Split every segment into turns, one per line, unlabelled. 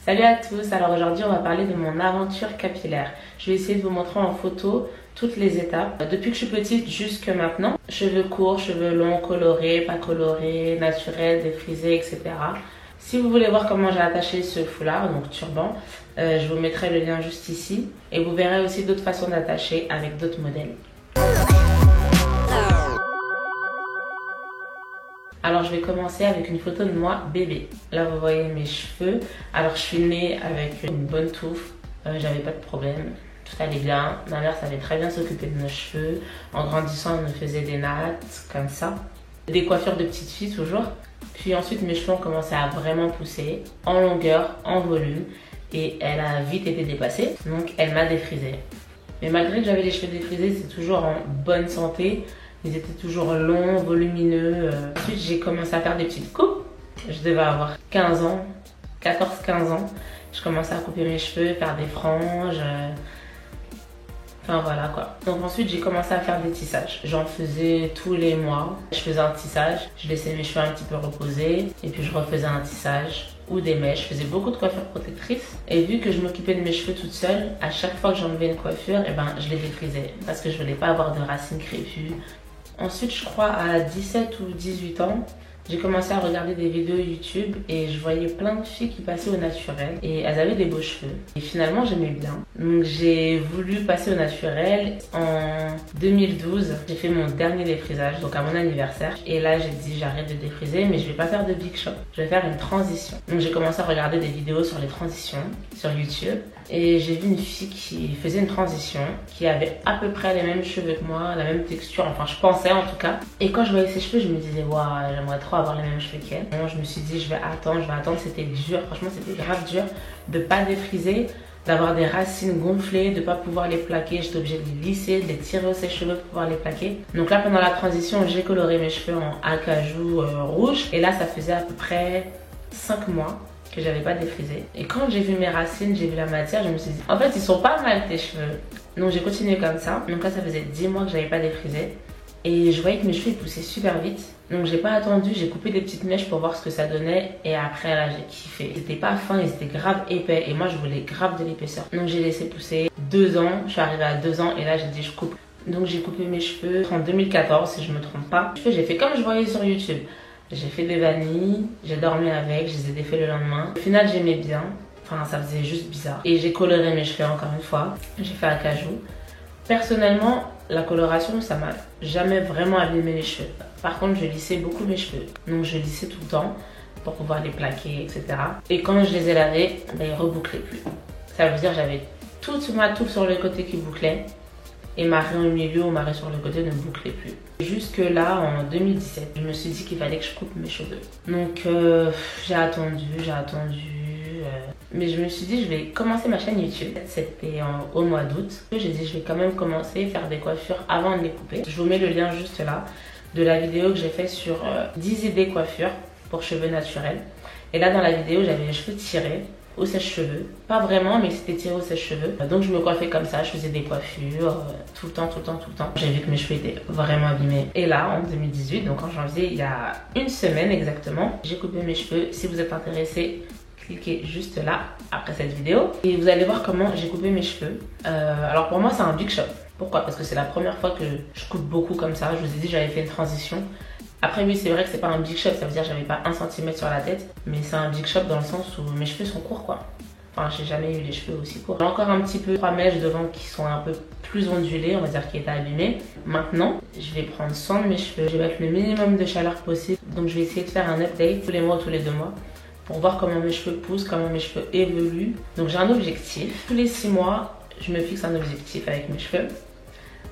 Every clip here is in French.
Salut à tous, alors aujourd'hui on va parler de mon aventure capillaire. Je vais essayer de vous montrer en photo toutes les étapes, depuis que je suis petite jusque maintenant. Cheveux courts, cheveux longs, colorés, pas colorés, naturels, défrisés, etc. Si vous voulez voir comment j'ai attaché ce foulard, donc turban, je vous mettrai le lien juste ici. Et vous verrez aussi d'autres façons d'attacher avec d'autres modèles. Alors je vais commencer avec une photo de moi bébé. Là vous voyez mes cheveux. Alors je suis née avec une bonne touffe, j'avais pas de problème, tout allait bien. Ma mère savait très bien s'occuper de nos cheveux. En grandissant elle me faisait des nattes comme ça. Des coiffures de petite fille toujours. Puis ensuite mes cheveux ont commencé à vraiment pousser, en longueur, en volume. Et elle a vite été dépassée, donc elle m'a défrisée. Mais malgré que j'avais les cheveux défrisés, c'est toujours en bonne santé. Ils étaient toujours longs, volumineux. Ensuite, j'ai commencé à faire des petites coupes. Je devais avoir 15 ans, 14-15 ans. Je commençais à couper mes cheveux, faire des franges. Enfin voilà quoi. Donc ensuite, j'ai commencé à faire des tissages. J'en faisais tous les mois. Je faisais un tissage, je laissais mes cheveux un petit peu reposer. Et puis je refaisais un tissage ou des mèches. Je faisais beaucoup de coiffures protectrices. Et vu que je m'occupais de mes cheveux toute seule, à chaque fois que j'enlevais une coiffure, je les défrisais. Parce que je voulais pas avoir de racines crépues. Ensuite, je crois à 17 ou 18 ans, j'ai commencé à regarder des vidéos YouTube et je voyais plein de filles qui passaient au naturel et elles avaient des beaux cheveux. Et finalement, j'aimais bien. Donc j'ai voulu passer au naturel. En 2012, j'ai fait mon dernier défrisage, donc à mon anniversaire. Et là, j'ai dit j'arrête de défriser, mais je vais pas faire de big shot. Je vais faire une transition. Donc j'ai commencé à regarder des vidéos sur les transitions sur YouTube. Et j'ai vu une fille qui faisait une transition, qui avait à peu près les mêmes cheveux que moi, la même texture, enfin je pensais en tout cas. Et quand je voyais ses cheveux, je me disais waouh, j'aimerais trop avoir les mêmes cheveux qu'elle. Je me suis dit je vais attendre, c'était dur, franchement c'était grave dur de pas défriser, d'avoir des racines gonflées, de pas pouvoir les plaquer. J'étais obligée de les lisser, de les tirer au sèche-cheveux pour pouvoir les plaquer. Donc là pendant la transition, j'ai coloré mes cheveux en acajou rouge. Et là ça faisait à peu près 5 mois que j'avais pas défrisé. Et quand j'ai vu mes racines, j'ai vu la matière, je me suis dit en fait ils sont pas mal tes cheveux. Donc j'ai continué comme ça. Donc là ça faisait 10 mois que j'avais pas défrisé. Et je voyais que mes cheveux ils poussaient super vite. Donc j'ai pas attendu, j'ai coupé des petites mèches pour voir ce que ça donnait. Et après là j'ai kiffé. Ils étaient pas fins, ils étaient grave épais. Et moi je voulais grave de l'épaisseur. Donc j'ai laissé pousser 2 ans. Je suis arrivée à 2 ans et là j'ai dit je coupe. Donc j'ai coupé mes cheveux en 2014 si je me trompe pas. J'ai fait comme je voyais sur YouTube. J'ai fait des vanilles, j'ai dormi avec, je les ai défaits le lendemain. Au final j'aimais bien, enfin ça faisait juste bizarre. Et j'ai coloré mes cheveux encore une fois, j'ai fait acajou. Personnellement, la coloration ça m'a jamais vraiment abîmé les cheveux. Par contre je lissais beaucoup mes cheveux, donc je lissais tout le temps pour pouvoir les plaquer, etc. Et quand je les ai lavés, ils rebouclaient plus. Ça veut dire j'avais toute ma touffe sur le côté qui bouclait. Et ma raie au milieu ou ma raie sur le côté ne bouclait plus. Jusque là, en 2017, je me suis dit qu'il fallait que je coupe mes cheveux. Donc j'ai attendu. Mais je me suis dit je vais commencer ma chaîne YouTube. C'était au mois d'août. J'ai dit je vais quand même commencer à faire des coiffures avant de les couper. Je vous mets le lien juste là de la vidéo que j'ai fait sur 10 idées coiffures pour cheveux naturels. Et là dans la vidéo j'avais les cheveux tirés au sèche-cheveux, pas vraiment mais c'était tiré au sèche-cheveux, donc je me coiffais comme ça, je faisais des coiffures tout le temps. J'ai vu que mes cheveux étaient vraiment abîmés. Et là en 2018, donc en janvier, il y a une semaine exactement, j'ai coupé mes cheveux. Si vous êtes intéressé, cliquez juste là après cette vidéo et vous allez voir comment j'ai coupé mes cheveux. Alors pour moi c'est un big shot. Pourquoi? Parce que c'est la première fois que je coupe beaucoup comme ça. Je vous ai dit j'avais fait une transition. Après oui c'est vrai que c'est pas un big shot, ça veut dire j'avais pas 1 cm sur la tête, mais c'est un big shot dans le sens où mes cheveux sont courts quoi. Enfin j'ai jamais eu les cheveux aussi courts. J'ai encore un petit peu 3 mèches devant qui sont un peu plus ondulées, on va dire qui étaient abîmées. Maintenant je vais prendre soin de mes cheveux, je vais mettre le minimum de chaleur possible. Donc je vais essayer de faire un update tous les mois ou tous les 2 mois pour voir comment mes cheveux poussent, comment mes cheveux évoluent. Donc j'ai un objectif, tous les 6 mois je me fixe un objectif avec mes cheveux.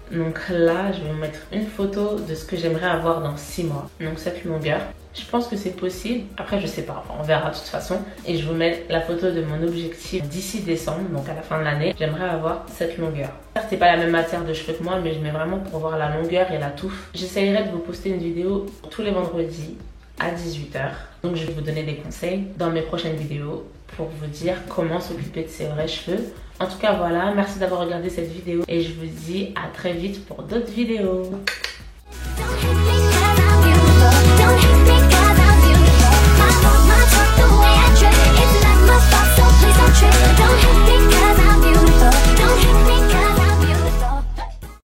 Donc là, je vais vous mettre une photo de ce que j'aimerais avoir dans 6 mois. Donc cette longueur. Je pense que c'est possible. Après, je sais pas. On verra de toute façon. Et je vous mets la photo de mon objectif d'ici décembre, donc à la fin de l'année. J'aimerais avoir cette longueur. Certes, c'est pas la même matière de cheveux que moi, mais je mets vraiment pour voir la longueur et la touffe. J'essayerai de vous poster une vidéo tous les vendredis à 18 h. Donc je vais vous donner des conseils dans mes prochaines vidéos pour vous dire comment s'occuper de ses vrais cheveux. En tout cas voilà, merci d'avoir regardé cette vidéo et je vous dis à très vite pour d'autres vidéos.